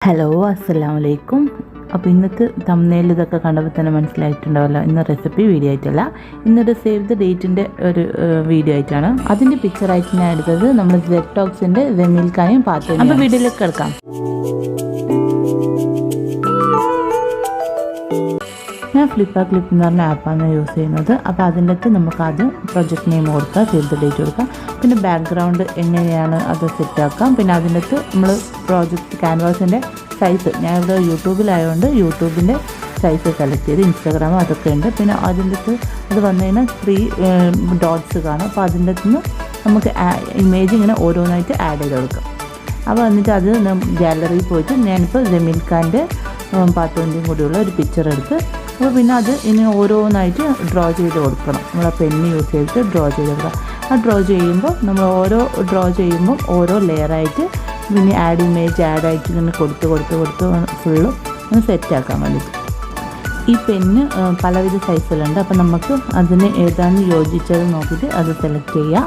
Hello അസ്സലാമലൈക്കും. അപ്പോൾ ഇന്നത്തെ തംബ്നെയിൽ ഇതൊക്കെ കണ്ടപ്പോൾ തന്നെ മനസ്സിലായിട്ടുണ്ടാവല്ലോ, ഇന്ന് റെസിപ്പി വീഡിയോ ആയിട്ടല്ല, ഇന്നൊരു സേവ് ദ ഡേറ്റിൻ്റെ ഒരു വീഡിയോ ആയിട്ടാണ്. അതിൻ്റെ പിക്ചറായിട്ട് ഞാൻ എടുത്തത് നമ്മൾ ztalksൻ്റെ ജമീൽക്കായും പാത്തും. അപ്പോൾ വീഡിയോയിലേക്ക് കിടക്കാം. ഞാൻ ഫ്ലിപ്പാർട്ട് ക്ലിപ്പ് എന്ന് പറഞ്ഞ ആപ്പാണ് യൂസ് ചെയ്യുന്നത്. അപ്പോൾ അതിൻ്റെ അകത്ത് നമുക്ക് ആദ്യം പ്രൊജക്റ്റ് നെയിം കൊടുക്കാം, സേവ് ദ ഡേറ്റ് കൊടുക്കാം, പിന്നെ ബാക്ക്ഗ്രൗണ്ട് എങ്ങനെയാണ് അത് സെറ്റാക്കാം, പിന്നെ അതിൻ്റെ അകത്ത് നമ്മൾ പ്രോജക്റ്റ് ക്യാൻവാസിൻ്റെ സൈസ്, ഞാൻ ഇവിടെ യൂട്യൂബിലായതുകൊണ്ട് യൂട്യൂബിൻ്റെ സൈസ് സെലക്ട് ചെയ്ത്, ഇൻസ്റ്റാഗ്രാം അതൊക്കെ ഉണ്ട്. പിന്നെ അതിൻ്റെ അകത്ത് അത് വന്നു കഴിഞ്ഞാൽ 3 ഡോട്ട്സ് കാണും. അപ്പോൾ അതിൻ്റെ അകത്ത് നിന്ന് നമുക്ക് ഇമേജ് ഇങ്ങനെ ഓരോന്നായിട്ട് ആഡ് ചെയ്ത് കൊടുക്കാം. അപ്പോൾ എന്നിട്ട് അത് ഗാലറിയിൽ പോയിട്ട് ഞാനിപ്പോൾ ജമീൽഖാൻ്റെ പാത്തുവിൻ്റെയും കൂടിയുള്ള ഒരു പിക്ചർ എടുത്ത്, അപ്പോൾ പിന്നെ അത് ഇനി ഓരോന്നായിട്ട് ഡ്രോ ചെയ്ത് കൊടുക്കണം. നമ്മൾ ആ പെന്ന് യൂസ് ചെയ്തിട്ട് ഡ്രോ ചെയ്ത് കൊടുക്കുക. ആ ഡ്രോ ചെയ്യുമ്പോൾ നമ്മൾ ഡ്രോ ചെയ്യുമ്പോൾ ഓരോ ലെയറായിട്ട് പിന്നെ ആഡ് ഇമേജ് ആഡായിട്ട് ഇങ്ങനെ കൊടുത്ത് ഫുള്ള് ഒന്ന് സെറ്റാക്കാൻ വേണ്ടിയിട്ട്. ഈ പെന്ന് പലവിധ സൈസിലുണ്ട്. അപ്പോൾ നമുക്ക് അതിന് ഏതാണ് യോജിച്ചത് നോക്കിയിട്ട് അത് സെലക്ട് ചെയ്യാം.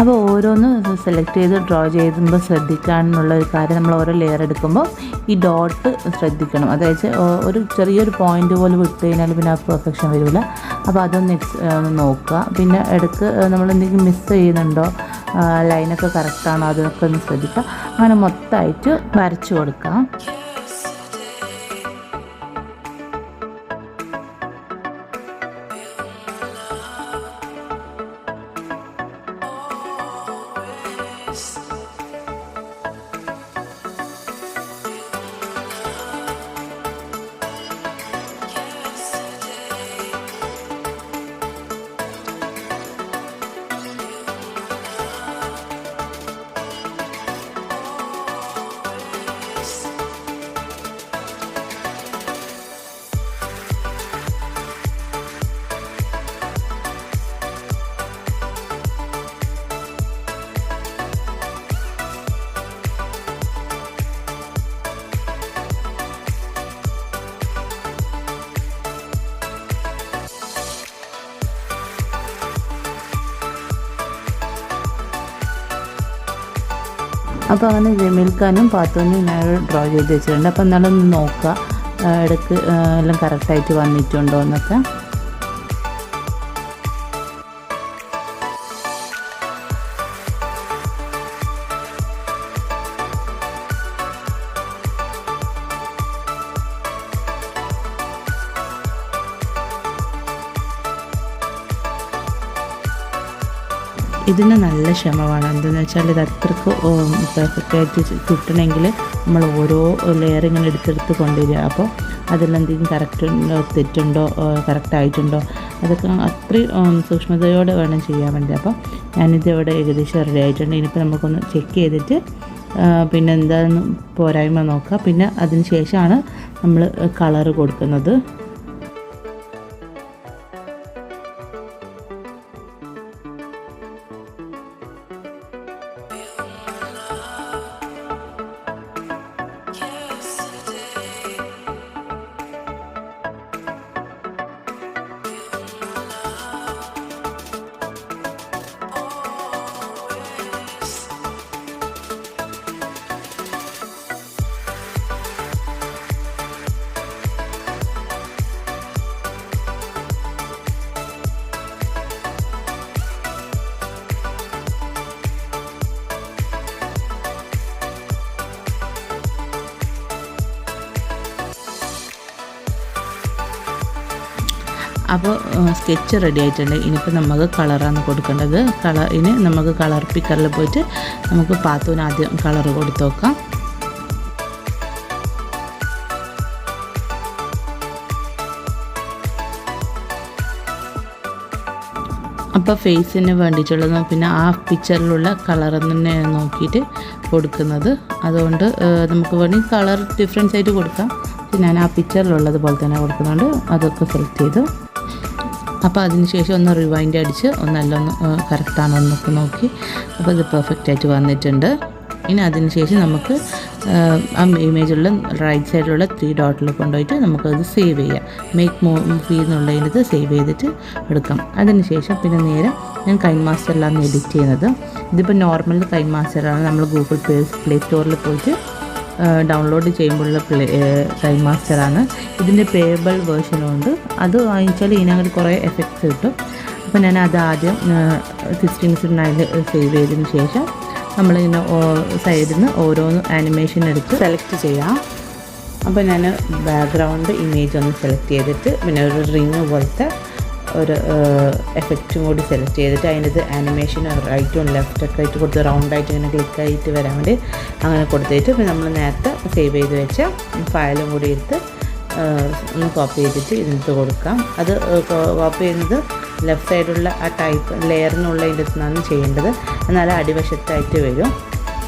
അപ്പോൾ ഓരോന്ന് സെലക്ട് ചെയ്ത് ഡ്രോ ചെയ്യുമ്പോൾ ശ്രദ്ധിക്കാനുള്ള ഒരു കാര്യം, നമ്മൾ ഓരോ ലെയർ എടുക്കുമ്പോൾ ഈ ഡോട്ട് ശ്രദ്ധിക്കണം. അതായത് ഒരു ചെറിയൊരു പോയിൻ്റ് പോലെ വിട്ട് കഴിഞ്ഞാൽ പിന്നെ ആ പെർഫെക്ഷൻ വരില്ല. അപ്പോൾ അതൊന്ന് നോക്കുക. പിന്നെ ഇടയ്ക്ക് നമ്മൾ എന്തെങ്കിലും മിസ് ചെയ്യുന്നുണ്ടോ, ലൈനൊക്കെ കറക്റ്റാണോ, അതൊക്കെ ഒന്ന് ശ്രദ്ധിക്കുക. അങ്ങനെ മൊത്തമായിട്ട് വരച്ചു കൊടുക്കാം. അപ്പോൾ അങ്ങനെ ജമീൽഖാനും പാത്തുവിനും ഞാൻ ഡ്രോ ചെയ്ത് വെച്ചിട്ടുണ്ട്. അപ്പോൾ എന്നാലൊന്ന് നോക്കുക ഇടയ്ക്ക് എല്ലാം കറക്റ്റായിട്ട് വന്നിട്ടുണ്ടോ എന്നൊക്കെ. ഇതിന് നല്ല ക്ഷമ വേണം. എന്താണെന്ന് വെച്ചാൽ ഇത് അത്രയ്ക്ക് പെർഫെക്റ്റായിട്ട് കിട്ടണമെങ്കിൽ നമ്മൾ ഓരോ ലെയർ ഇങ്ങനെ എടുത്തെടുത്ത് കൊണ്ടുവരിക. അപ്പോൾ അതിലെന്തെങ്കിലും കറക്റ്റ് ഉണ്ടോ, തെറ്റുണ്ടോ, കറക്റ്റായിട്ടുണ്ടോ, അതൊക്കെ അത്രയും സൂക്ഷ്മതയോടെ വേണം ചെയ്യാൻ വേണ്ടി. അപ്പോൾ ഞാനിത് ഇവിടെ ഏകദേശം റെഡി ആയിട്ടുണ്ട്. ഇനിയിപ്പോൾ നമുക്കൊന്ന് ചെക്ക് ചെയ്തിട്ട് പിന്നെ എന്താണെന്ന് പോരായ്മ നോക്കുക. പിന്നെ അതിന് ശേഷമാണ് നമ്മൾ കളറ് കൊടുക്കുന്നത്. അപ്പോൾ സ്കെച്ച് റെഡി ആയിട്ടുണ്ട്. ഇനിയിപ്പോൾ നമുക്ക് കളറാണ് കൊടുക്കേണ്ടത്. ഇനി നമുക്ക് കളർ പിക്കറിൽ പോയിട്ട് നമുക്ക് പാത്തുവിന് ആദ്യം കളർ കൊടുത്ത് നോക്കാം. അപ്പോൾ ഫേസിന് വേണ്ടിയിട്ടുള്ളത് പിന്നെ ആ പിക്ചറിലുള്ള കളർ തന്നെ നോക്കിയിട്ട് കൊടുക്കുന്നത്. അതുകൊണ്ട് നമുക്ക് വേണമെങ്കിൽ കളർ ഡിഫറൻസ് ആയിട്ട് കൊടുക്കാം. ഞാൻ ആ പിക്ചറിലുള്ളത് പോലെ തന്നെ കൊടുക്കുന്നുണ്ട്. അതൊക്കെ സെലക്ട് ചെയ്തു. അപ്പോൾ അതിന് ശേഷം ഒന്ന് റിവൈൻഡ് അടിച്ച് ഒന്നെല്ലാം കറക്റ്റാണോ എന്നൊക്കെ നോക്കി. അപ്പോൾ ഇത് പെർഫെക്റ്റായിട്ട് വന്നിട്ടുണ്ട്. ഇനി അതിന് ശേഷം നമുക്ക് ആ ഇമേജുള്ള റൈറ്റ് സൈഡിലുള്ള 3 ഡോട്ടിൽ കൊണ്ടുപോയിട്ട് നമുക്കത് സേവ് ചെയ്യാം. മേക്ക് മൂവി എന്നുള്ളതിനകത്ത് സേവ് ചെയ്തിട്ട് എടുക്കാം. അതിന് ശേഷം പിന്നെ നേരെ ഞാൻ കൈൻ മാസ്റ്ററിലാണ് എഡിറ്റ് ചെയ്യുന്നത്. ഇതിപ്പോൾ നോർമൽ കൈൻ മാസ്റ്ററാണ്. നമ്മൾ ഗൂഗിൾ പ്ലേ സ്റ്റോറിൽ പോയിട്ട് ഡൗൺലോഡ് ചെയ്യുമ്പോഴുള്ള കൈൻ മാസ്റ്ററാണ്. ഇതിൻ്റെ പേബിൾ വേർഷനും ഉണ്ട്. അത് വാങ്ങിച്ചാൽ ഇതിനകത്ത് കുറേ എഫക്ട്സ് കിട്ടും. അപ്പോൾ ഞാൻ അത് ആദ്യം 16:9 സേവ് ചെയ്തതിന് ശേഷം നമ്മളിങ്ങനെ സൈഡിൽ നിന്ന് ഓരോന്ന് ആനിമേഷൻ എടുത്ത് സെലക്ട് ചെയ്യാം. അപ്പോൾ ഞാൻ ബാക്ക്ഗ്രൗണ്ട് ഇമേജ് ഒന്ന് സെലക്ട് ചെയ്തിട്ട് പിന്നെ ഒരു റിങ് പോലത്തെ ഒരു എഫക്റ്റും കൂടി സെലക്ട് ചെയ്തിട്ട് അതിൻ്റെ ആനിമേഷൻ റൈറ്റും ലെഫ്റ്റൊക്കെ ആയിട്ട് കൊടുത്ത് റൗണ്ടായിട്ട് ഇങ്ങനെ ക്ലിക്കായിട്ട് വരാൻ വേണ്ടി അങ്ങനെ കൊടുത്തിട്ട് പിന്നെ നമ്മൾ നേരത്തെ സേവ് ചെയ്ത് വെച്ച ഫയലും കൂടി എടുത്ത് ഒന്ന് കോപ്പി ചെയ്തിട്ട് ഇതിനകത്ത് കൊടുക്കാം. അത് കോപ്പി ചെയ്യുന്നത് ലെഫ്റ്റ് സൈഡുള്ള ആ ടൈപ്പ് ലെയറിനുള്ള ഇതിനകത്ത് നിന്നാണ് ചെയ്യേണ്ടത്. എന്നാൽ അടിവശത്തായിട്ട് വരും.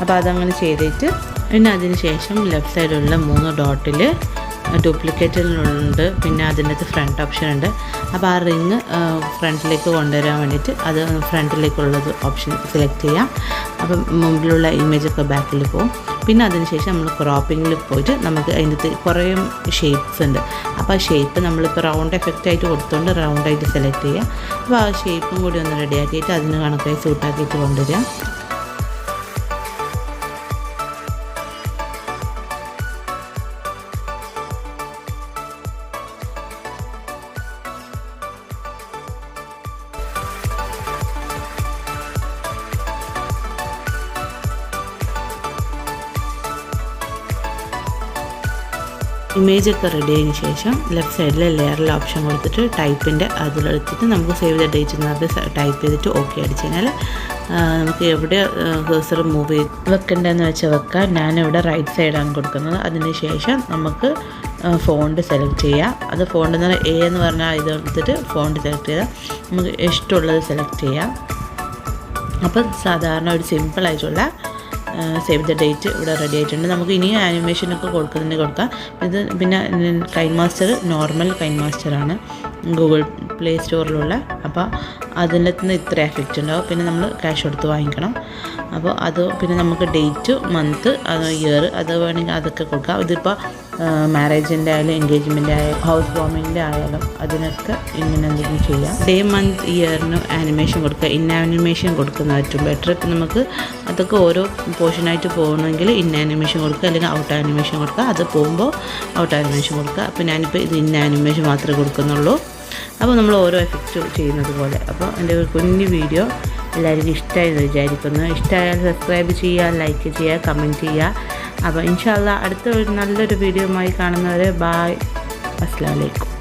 അപ്പോൾ അതങ്ങനെ ചെയ്തിട്ട് പിന്നെ അതിന് ശേഷം ലെഫ്റ്റ് സൈഡിലുള്ള 3 ഡോട്ടിൽ ഡ്യൂപ്ലിക്കേറ്റിലുണ്ട്. പിന്നെ അതിനകത്ത് ഫ്രണ്ട് ഓപ്ഷൻ ഉണ്ട്. അപ്പോൾ ആ റിങ് ഫ്രണ്ടിലേക്ക് കൊണ്ടുവരാൻ വേണ്ടിയിട്ട് അത് ഫ്രണ്ടിലേക്കുള്ളത് ഓപ്ഷൻ സെലക്ട് ചെയ്യാം. അപ്പം മുമ്പിലുള്ള ഇമേജൊക്കെ ബാക്കിൽ പോകും. പിന്നെ അതിന് ശേഷം നമ്മൾ ക്രോപ്പിങ്ങിൽ പോയിട്ട് നമുക്ക് അതിനകത്ത് കുറേ ഷേപ്സ് ഉണ്ട്. അപ്പോൾ ആ ഷേപ്പ് നമ്മളിപ്പോൾ റൗണ്ട് എഫക്റ്റ് ആയിട്ട് കൊടുത്തുകൊണ്ട് റൗണ്ടായിട്ട് സെലക്ട് ചെയ്യുക. അപ്പോൾ ആ ഷേപ്പും കൂടി ഒന്ന് റെഡിയാക്കിയിട്ട് അതിന് കണക്കായി സൂട്ടാക്കിയിട്ട് കൊണ്ടുവരിക. ഇമേജൊക്കെ റെഡി ആയതിനു ശേഷം ലെഫ്റ്റ് സൈഡിൽ ലെയറിൽ ഓപ്ഷൻ കൊടുത്തിട്ട് ടൈപ്പിൻ്റെ അതിലെടുത്തിട്ട് നമുക്ക് സേവ് ദ ഡേറ്റ് എന്നത് ടൈപ്പ് ചെയ്തിട്ട് ഓക്കെ അടിച്ച് കഴിഞ്ഞാൽ നമുക്ക് എവിടെ കഴ്സർ മൂവ് ചെയ്ത് വെക്കേണ്ടതെന്ന് വെച്ചാൽ വെക്കാം. ഞാനിവിടെ റൈറ്റ് സൈഡാണ് കൊടുക്കുന്നത്. അതിന് ശേഷം നമുക്ക് ഫോണ്ട് സെലക്ട് ചെയ്യാം. അത് ഫോണ്ട് എന്ന് പറഞ്ഞാൽ എ എന്ന് പറഞ്ഞാൽ ഇത് എടുത്തിട്ട് ഫോണ്ട് സെലക്ട് ചെയ്താൽ നമുക്ക് ഇഷ്ടമുള്ളത് സെലക്ട് ചെയ്യാം. അപ്പം സാധാരണ ഒരു സിമ്പിളായിട്ടുള്ള സേവ് ദ ഡേറ്റ് ഇവിടെ റെഡി ആയിട്ടുണ്ട്. നമുക്ക് ഇനിയും ആനിമേഷനൊക്കെ കൊടുക്കുന്നുണ്ടെങ്കിൽ കൊടുക്കാം. ഇത് പിന്നെ കൈൻ മാസ്റ്റർ നോർമൽ കൈൻ മാസ്റ്ററാണ് ഗൂഗിൾ പ്ലേ സ്റ്റോറിലുള്ള. അപ്പോൾ അതിൻ്റെ നിന്ന് ഇത്ര എഫക്റ്റ് ഉണ്ടാവും. പിന്നെ നമ്മൾ ക്യാഷ് കൊടുത്ത് വാങ്ങിക്കണം. അപ്പോൾ അത് പിന്നെ നമുക്ക് ഡേറ്റ് മന്ത് ഇയർ അത് വേണമെങ്കിൽ അതൊക്കെ കൊടുക്കാം. ഇതിപ്പോൾ മാരേജിൻ്റെ ആയാലും എൻഗേജ്മെൻ്റ് ആയാലും ഹൗസ് വാമിങ്ങിൻ്റെ ആയാലും അതിനൊക്കെ ഇങ്ങനെ എന്തെങ്കിലും ചെയ്യാം. ഡേ മന്ത് ഇയറിന് ആനിമേഷൻ കൊടുക്കുക. ഇൻ ആനിമേഷൻ കൊടുക്കുന്ന ഏറ്റവും ബെറ്റർ. ഇപ്പം നമുക്ക് അതൊക്കെ ഓരോ പോർഷനായിട്ട് പോകണമെങ്കിൽ ഇൻ ആനിമേഷൻ കൊടുക്കുക, അല്ലെങ്കിൽ ഔട്ട് ആനിമേഷൻ കൊടുക്കുക. അത് പോകുമ്പോൾ ഔട്ട് ആനിമേഷൻ കൊടുക്കുക. അപ്പോൾ ഞാനിപ്പോൾ ഇത് ഇൻ ആനിമേഷൻ മാത്രമേ കൊടുക്കുന്നുള്ളൂ. അപ്പോൾ നമ്മൾ ഓരോ എഫക്റ്റ് ചെയ്യുന്നത് പോലെ. അപ്പോൾ എൻ്റെ ഒരു കുഞ്ഞു വീഡിയോ എല്ലാവർക്കും ഇഷ്ടമായെന്ന് വിചാരിക്കുന്നു. ഇഷ്ടമായാൽ സബ്സ്ക്രൈബ് ചെയ്യുക, ലൈക്ക് ചെയ്യുക, കമൻറ്റ് ചെയ്യുക. അപ്പോൾ ഇൻഷാ അല്ലാഹ് അടുത്ത ഒരു നല്ലൊരു വീഡിയോയുമായി കാണുന്നവരെ ബായ്. അസ്സലാമു അലൈക്കും.